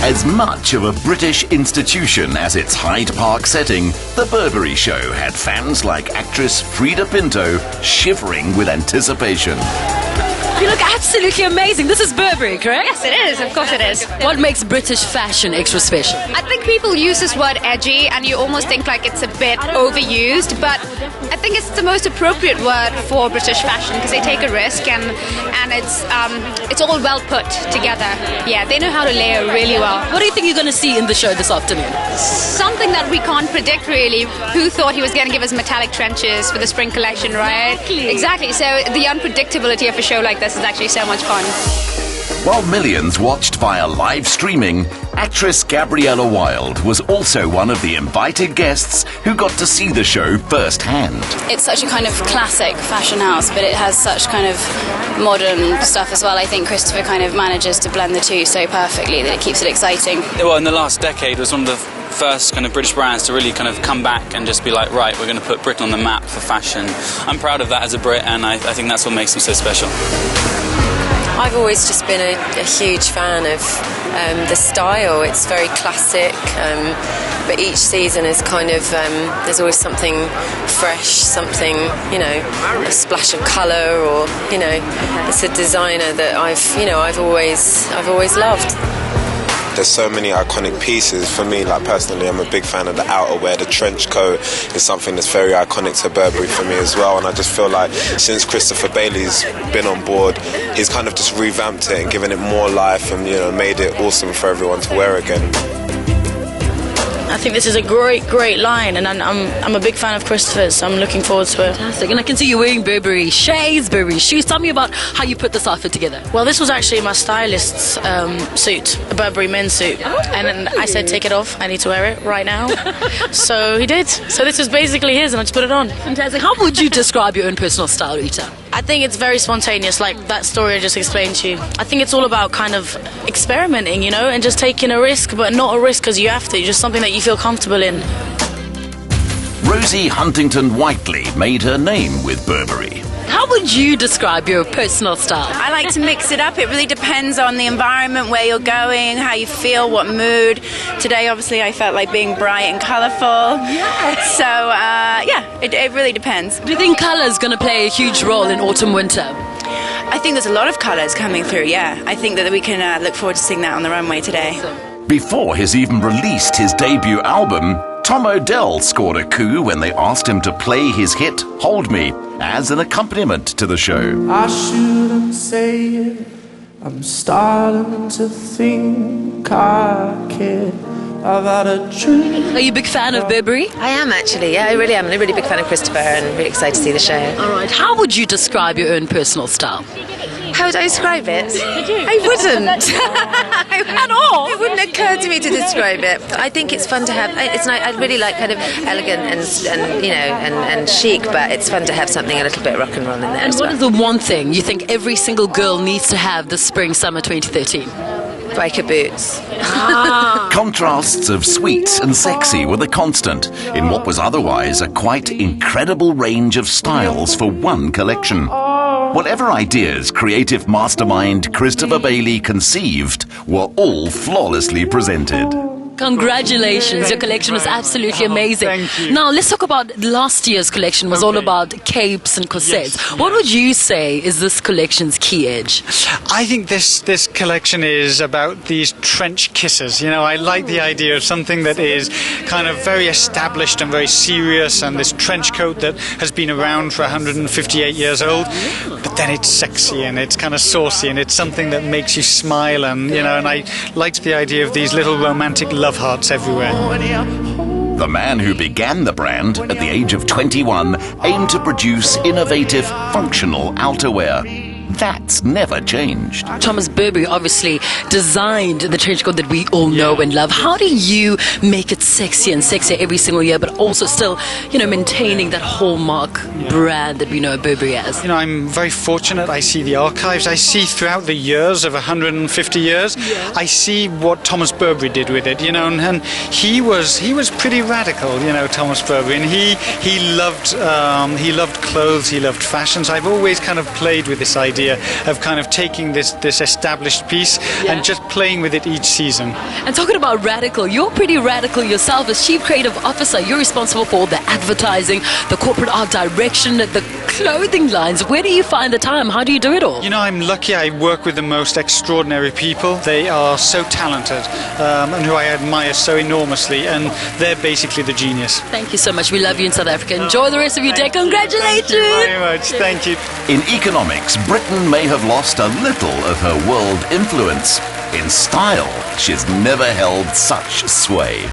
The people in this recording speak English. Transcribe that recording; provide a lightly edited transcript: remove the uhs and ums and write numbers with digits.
As much of a British institution as its Hyde Park setting, the Burberry show had fans like actress Frida Pinto shivering with anticipation. You look absolutely amazing. This is Burberry, correct? Yes, it is. Of course it is. What makes British fashion extra special? I think people use this word edgy and you almost think like it's a bit overused, but I think it's the most appropriate word for British fashion because they take a risk and it's all well put together. Yeah, they know how to layer really well. What do you think you're going to see in the show this afternoon? Something that we can't predict really. Who thought he was going to give us metallic trenches for the spring collection, right? Exactly. So the unpredictability of a show like this is actually so much fun. While millions watched via live streaming, actress Gabriella Wilde was also one of the invited guests who got to see the show firsthand. It's such a kind of classic fashion house, but it has such kind of modern stuff as well. I think Christopher kind of manages to blend the two so perfectly that it keeps it exciting. Well, in the last decade, it was one of the first kind of British brands to really kind of come back and just be like, right, we're going to put Britain on the map for fashion. I'm proud of that as a Brit, and I think that's what makes them so special. I've always just been a huge fan of the style. It's very classic, but each season is kind of there's always something fresh, something, you know, a splash of colour, or, you know, it's a designer that I've always loved. There's so many iconic pieces. For me, like personally, I'm a big fan of the outerwear. The trench coat is something that's very iconic to Burberry for me as well, and I just feel like since Christopher Bailey's been on board, he's kind of just revamped it and given it more life and, you know, made it awesome for everyone to wear again. I think this is a great line, and I'm a big fan of Christopher's, so I'm looking forward to it. Fantastic. And I can see you wearing Burberry shades, Burberry shoes. Tell me about how you put this outfit together. Well, this was actually my stylist's suit, a Burberry men's suit, and then I said, take it off, I need to wear it right now. So he did. So this was basically his, and I just put it on. Fantastic. How would you describe your own personal style, Rita? I think it's very spontaneous, like that story I just explained to you. I think it's all about kind of experimenting, you know, and just taking a risk, but not a risk because you have to, just something that you feel comfortable in. Rosie Huntington-Whiteley made her name with Burberry. How would you describe your personal style? I like to mix it up. It really depends on the environment, where you're going, how you feel, what mood. Today, obviously, I felt like being bright and colourful. Yes. So, it really depends. Do you think colour is going to play a huge role in autumn-winter? I think there's a lot of colours coming through, yeah. I think that we can look forward to seeing that on the runway today. Before he's even released his debut album, Tom Odell scored a coup when they asked him to play his hit Hold Me as an accompaniment to the show. I shouldn't say it, I'm starting to think I care about a dream. Are you a big fan of Burberry? I am actually, yeah, I really am. I'm a really big fan of Christopher and really excited to see the show. All right, how would you describe your own personal style? How would I describe it? I wouldn't. At all. It wouldn't occur to me to describe it. I think it's fun to have. It's nice. I really like kind of elegant and you know and chic, but it's fun to have something a little bit rock and roll in there. And what is the one thing you think every single girl needs to have this spring, summer 2013? Biker boots. Contrasts of sweet and sexy were the constant in what was otherwise a quite incredible range of styles for one collection. Whatever ideas creative mastermind Christopher Bailey conceived were all flawlessly presented. Congratulations, your collection was absolutely amazing. Thank you. Now let's talk about last year's collection was all about capes and corsets. Yes. What would you say is this collection's key edge? I think this collection is about these trench kisses. You know, I like the idea of something that is kind of very established and very serious, and this trench coat that has been around for 158 years old, but then it's sexy and it's kind of saucy and it's something that makes you smile, and you know, and I liked the idea of these little romantic love hearts everywhere. The man who began the brand at the age of 21 aimed to produce innovative, functional outerwear. That's never changed. Thomas Burberry obviously designed the trench coat that we all know and love. How do you make it sexy and sexier every single year, but also still, you know, maintaining that hallmark brand that we know Burberry as? You know, I'm very fortunate. I see the archives. I see throughout the years of 150 years, I see what Thomas Burberry did with it. You know, and he was pretty radical. You know, Thomas Burberry, and he loved clothes. He loved fashions. I've always kind of played with this idea idea of kind of taking this established piece and just playing with it each season. And talking about radical, you're pretty radical yourself as Chief Creative Officer. You're responsible for the advertising, the corporate art direction, the clothing lines. Where do you find the time? How do you do it all? You know, I'm lucky. I work with the most extraordinary people. They are so talented and who I admire so enormously, and they're basically the genius. Thank you so much. We love you in South Africa. Enjoy the rest of your day. Congratulations. Thank you very much. Thank you. In economics, Britain may have lost a little of her world influence. In style, she's never held such sway.